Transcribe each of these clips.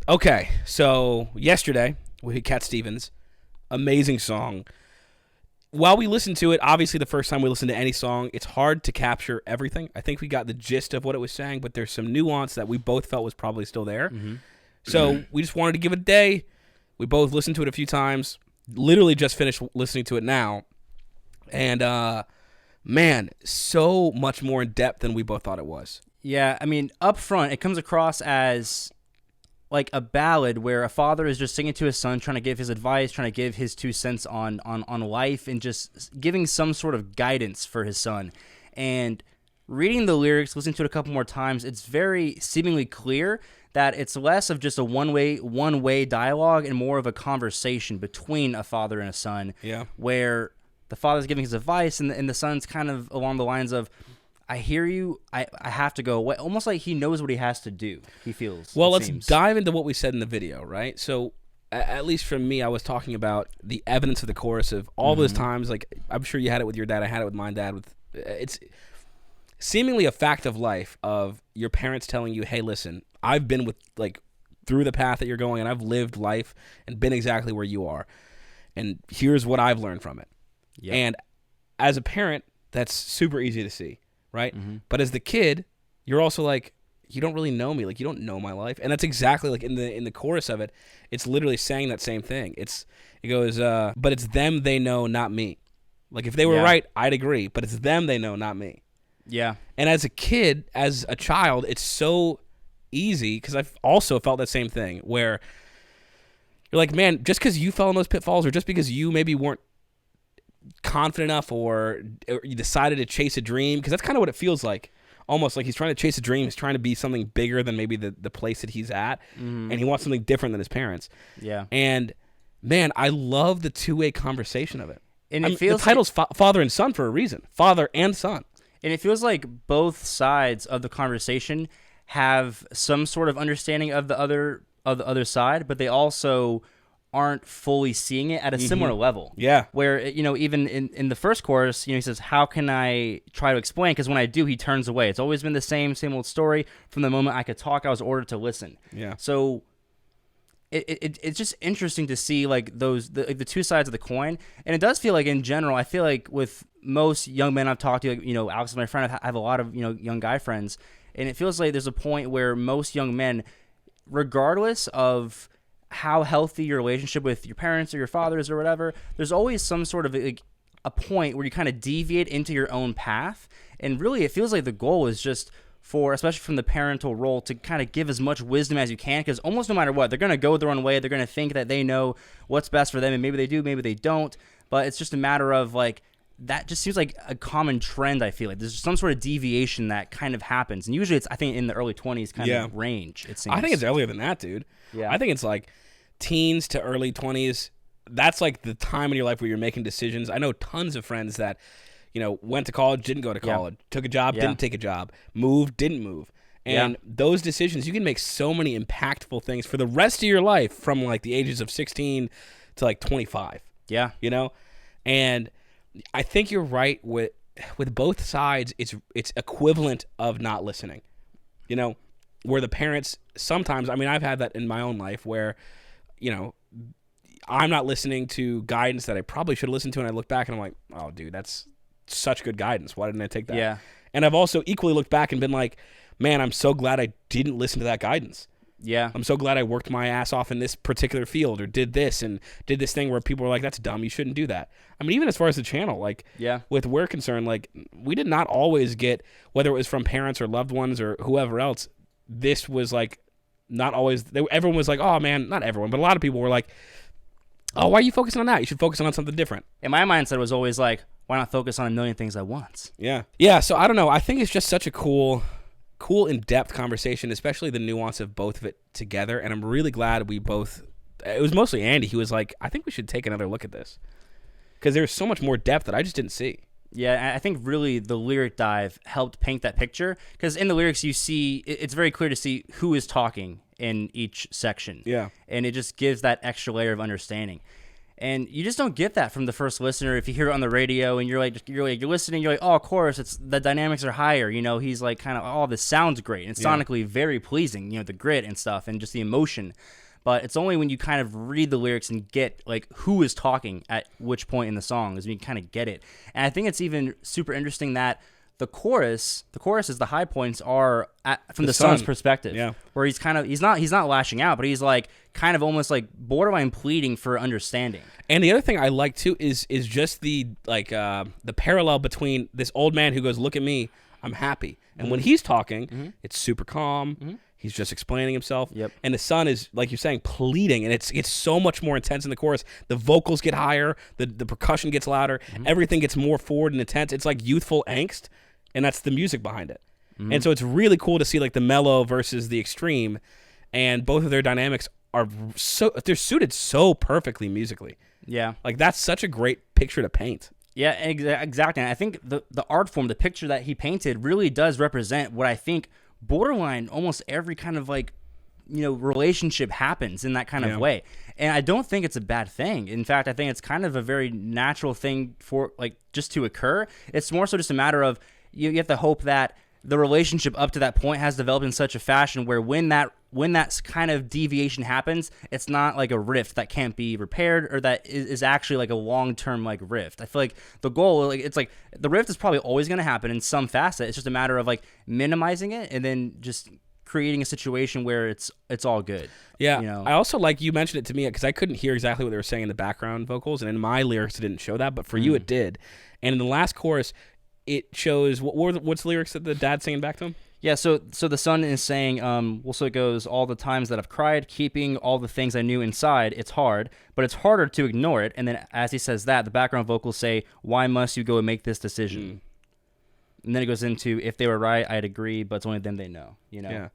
Okay, so yesterday we had Cat Stevens, amazing song. While we listened to it, obviously the first time we listened to any song, it's hard to capture everything. I think we got the gist of what it was saying, but there's some nuance that we both felt was probably still there. Mm-hmm. So we just wanted to give it a day. We both listened to it a few times. Literally just finished listening to it now. And, man, so much more in depth than we both thought it was. Yeah, I mean, up front, it comes across as like a ballad where a father is just singing to his son, trying to give his advice, trying to give his 2 cents on life, and just giving some sort of guidance for his son. And reading the lyrics, listening to it a couple more times, it's very seemingly clear that it's less of just a one-way dialogue and more of a conversation between a father and a son. Yeah. Where the father's giving his advice and the son's kind of along the lines of, I hear you, I have to go away. Almost like he knows what he has to do, he feels. Well, let's dive into what we said in the video, right? So, at least for me, I was talking about the evidence of the chorus of all those times. Like, I'm sure you had it with your dad. I had it with my dad. It's seemingly a fact of life of your parents telling you, hey, listen, I've been through the path that you're going, and I've lived life and been exactly where you are. And here's what I've learned from it. Yep. And as a parent, that's super easy to see. Right? Mm-hmm. But as the kid, you're also like, you don't really know me. Like, you don't know my life. And that's exactly like in the chorus of it, it's literally saying that same thing. It goes, but it's them they know, not me. Like, if they were right, I'd agree. But it's them they know, not me. Yeah. And as a kid, as a child, it's so easy, because I've also felt that same thing, where you're like, man, just because you fell in those pitfalls, or just because you maybe weren't confident enough, or you decided to chase a dream, because that's kind of what it feels like, almost like he's trying to chase a dream. He's trying to be something bigger than maybe the place that he's at, and he wants something different than his parents. Yeah. And man, I love the two-way conversation of it. And it feels the title's father and son for a reason. Father and son. And it feels like both sides of the conversation have some sort of understanding of the other side, but they also aren't fully seeing it at a similar level. Yeah. Where, even in the first chorus, he says, how can I try to explain? Because when I do, he turns away. It's always been the same old story. From the moment I could talk, I was ordered to listen. Yeah. So it's just interesting to see like the two sides of the coin. And it does feel like, in general, I feel like with most young men I've talked to, like, Alex is my friend, I have a lot of, young guy friends. And it feels like there's a point where most young men, regardless of how healthy your relationship with your parents or your fathers or whatever, there's always some sort of a point where you kind of deviate into your own path. And really, it feels like the goal is just for, especially from the parental role, to kind of give as much wisdom as you can, because almost no matter what, they're going to go their own way. They're going to think that they know what's best for them, and maybe they do, maybe they don't. But it's just a matter of, like, that just seems like a common trend, I feel like. There's some sort of deviation that kind of happens. And usually it's, I think, in the early 20s kind of range, it seems. I think it's earlier than that, dude. Yeah. I think it's like teens to early 20s. That's like the time in your life where you're making decisions. I know tons of friends that, went to college, didn't go to college, took a job, didn't take a job, moved, didn't move. And those decisions, you can make so many impactful things for the rest of your life, from like the ages of 16 to like 25. Yeah. And I think you're right with both sides. It's equivalent of not listening, where the parents sometimes, I mean, I've had that in my own life where, I'm not listening to guidance that I probably should listen to. And I look back and I'm like, oh dude, that's such good guidance. Why didn't I take that? Yeah. And I've also equally looked back and been like, man, I'm so glad I didn't listen to that guidance. Yeah. I'm so glad I worked my ass off in this particular field, or did this thing where people were like, that's dumb, you shouldn't do that. I mean, even as far as the channel, like, with we're concerned, like, we did not always get, whether it was from parents or loved ones or whoever else, this was like not always, everyone was like, oh man, not everyone, but a lot of people were like, oh, why are you focusing on that? You should focus on something different. And my mindset was always like, why not focus on a million things at once? Yeah. Yeah, so I don't know. I think it's just such a cool in-depth conversation, especially the nuance of both of it together. And I'm really glad it was mostly Andy. He was like, I think we should take another look at this, because there's so much more depth that I just didn't see. Yeah, I think really the lyric dive helped paint that picture, because in the lyrics you see, it's very clear to see who is talking in each section. Yeah. And it just gives that extra layer of understanding. And you just don't get that from the first listener if you hear it on the radio and you're listening, you're like, oh, of course, it's the dynamics are higher. You know, he's like kind of, oh, this sounds great. And it's sonically very pleasing, you know, the grit and stuff and just the emotion. But it's only when you kind of read the lyrics and get like who is talking at which point in the song is when you kind of get it. And I think it's even super interesting that the chorus is the high points are from the son's perspective, where he's not lashing out, but he's like kind of almost like borderline pleading for understanding. And the other thing I like too is just the like the parallel between this old man who goes, "Look at me, I'm happy," and when he's talking, it's super calm. He's just explaining himself. And the son is, like you're saying, pleading, and it's so much more intense in the chorus. The vocals get higher, the percussion gets louder, everything gets more forward and intense. It's like youthful angst. And that's the music behind it. And so it's really cool to see like the mellow versus the extreme, and both of their dynamics they're suited so perfectly musically. Yeah. Like that's such a great picture to paint. Yeah, exactly. And I think the art form, the picture that he painted really does represent what I think borderline almost every kind of like, you know, relationship happens in that kind of way. And I don't think it's a bad thing. In fact, I think it's kind of a very natural thing for like just to occur. It's more so just a matter of you have to hope that the relationship up to that point has developed in such a fashion where when that kind of deviation happens, it's not like a rift that can't be repaired or that is actually like a long-term like rift. I feel like the goal, like it's like the rift is probably always going to happen in some facet. It's just a matter of like minimizing it and then just creating a situation where it's all good. Yeah. You know? I also like you mentioned it to me because I couldn't hear exactly what they were saying in the background vocals, and in my lyrics it didn't show that, but for you it did. And in the last chorus, it shows what's the lyrics that the dad's singing back to him? Yeah, so the son is saying, so it goes, all the times that I've cried, keeping all the things I knew inside, it's hard, but it's harder to ignore it. And then as he says that, the background vocals say, why must you go and make this decision? And then it goes into, if they were right, I'd agree, but it's only them they know, you know?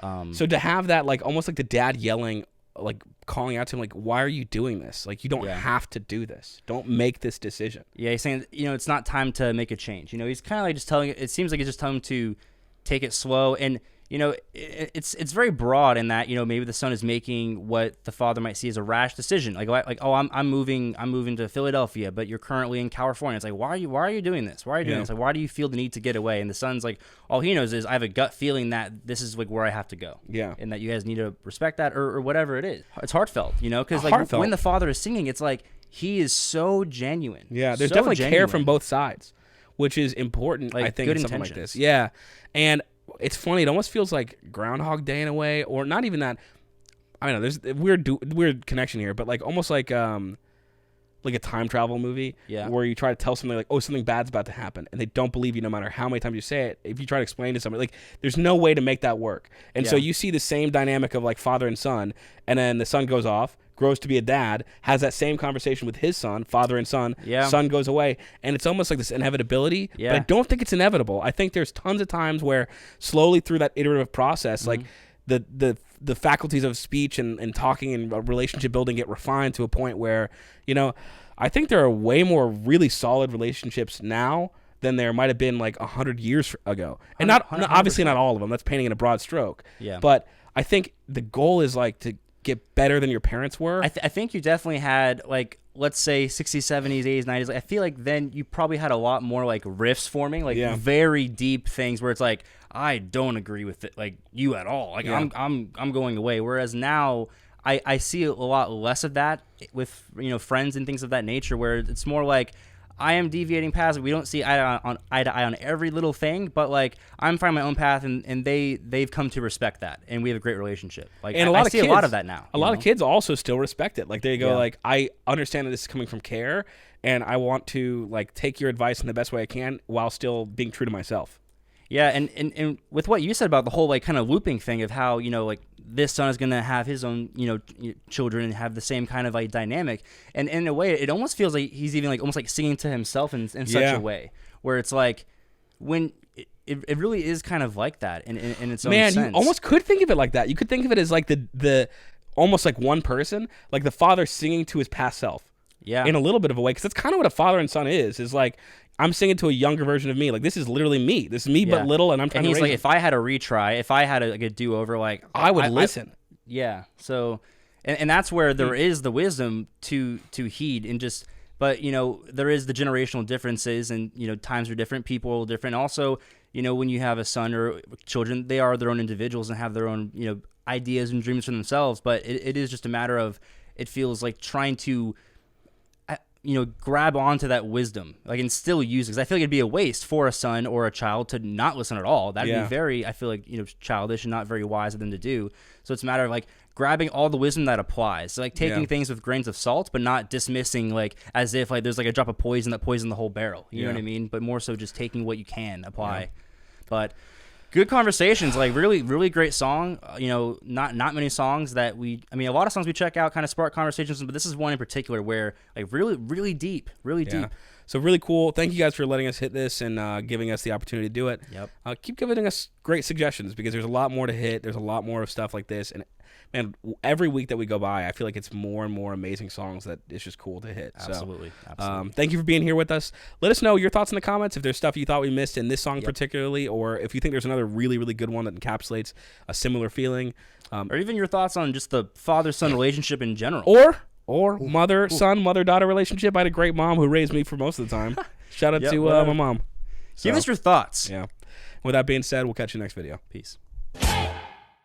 Yeah. So to have that, like, almost like the dad yelling, like, calling out to him, like, why are you doing this? Like, you don't have to do this. Don't make this decision. Yeah, he's saying, you know, it's not time to make a change. You know, he's kind of like just telling, it seems like he's just telling him to take it slow. And, you know, it's very broad in that, you know, maybe the son is making what the father might see as a rash decision. Like oh, I'm moving to Philadelphia, but you're currently in California. It's like, why are you doing this? Why are you doing this? Like, why do you feel the need to get away? And the son's like, all he knows is I have a gut feeling that this is like where I have to go. Yeah. And that you guys need to respect that or whatever it is. It's heartfelt, you know, because like when the father is singing, it's like he is so genuine. Yeah. There's definitely care from both sides, which is important, like, I think, in something like this. Yeah. And it's funny. It almost feels like Groundhog Day in a way, or not even that. I don't know. There's a weird connection here, but like almost like a time travel movie, where you try to tell something like, oh, something bad's about to happen, and they don't believe you no matter how many times you say it. If you try to explain to somebody, like, there's no way to make that work. And so you see the same dynamic of like father and son, and then the son goes off, grows to be a dad, has that same conversation with his son, father and son, son goes away, and it's almost like this inevitability, but I don't think it's inevitable. I think there's tons of times where slowly through that iterative process, like the faculties of speech and talking and relationship building get refined to a point where, you know, I think there are way more really solid relationships now than there might have been like 100 years ago. And not obviously not all of them. That's painting in a broad stroke. Yeah. But I think the goal is like to get better than your parents were. I think you definitely had, like, let's say 60s, 70s, 80s, 90s. Like, I feel like then you probably had a lot more like riffs forming, like very deep things where it's like, I don't agree with it, like, you at all. Like, I'm going away. Whereas now I see a lot less of that with, you know, friends and things of that nature, where it's more like, I am deviating past. We don't see eye to eye on every little thing, but like I'm finding my own path, and they've come to respect that, and we have a great relationship. Like, and I see a lot of that now. A lot of kids also still respect it. Like, they go like, I understand that this is coming from care, and I want to like take your advice in the best way I can while still being true to myself. Yeah, and with what you said about the whole like kind of looping thing of how, you know, like this son is gonna have his own, you know, children and have the same kind of like dynamic, and in a way it almost feels like he's even like almost like singing to himself in such a way where it's like when it really is kind of like that in its own sense. You almost could think of it like that. You could think of it as like the almost like one person, like the father singing to his past self. Yeah, in a little bit of a way, because that's kind of what a father and son is like, I'm singing to a younger version of me. Like, this is literally me. This is me, but little, and I'm trying to raise like, if I had a retry, if I had a do-over, like, I would listen. So and that's where there is the wisdom to heed and just. But there is the generational differences, and times are different, people are different. Also, when you have a son or children, they are their own individuals and have their own ideas and dreams for themselves. But it is just a matter of, it feels like trying to grab onto that wisdom, like, and still use it. Because I feel like it'd be a waste for a son or a child to not listen at all. That'd be very, I feel like, childish and not very wise of them to do. So it's a matter of like grabbing all the wisdom that applies. So like taking things with grains of salt, but not dismissing like as if like there's like a drop of poison that poisoned the whole barrel. You know what I mean? But more so just taking what you can apply. Yeah. But good conversations, like really, really great song. Not many songs that a lot of songs we check out kind of spark conversations, but this is one in particular where like really, really deep, deep. So really cool. Thank you guys for letting us hit this and giving us the opportunity to do it. Yep. Keep giving us great suggestions, because there's a lot more to hit. There's a lot more of stuff like this, and man, every week that we go by, I feel like it's more and more amazing songs that it's just cool to hit. Absolutely. So, thank you for being here with us. Let us know your thoughts in the comments if there's stuff you thought we missed in this song particularly, or if you think there's another really, really good one that encapsulates a similar feeling. Or even your thoughts on just the father-son relationship in general. Or mother-son, mother-daughter relationship. I had a great mom who raised me for most of the time. Shout out to my mom. Give us your thoughts. Yeah. With that being said, we'll catch you next video. Peace.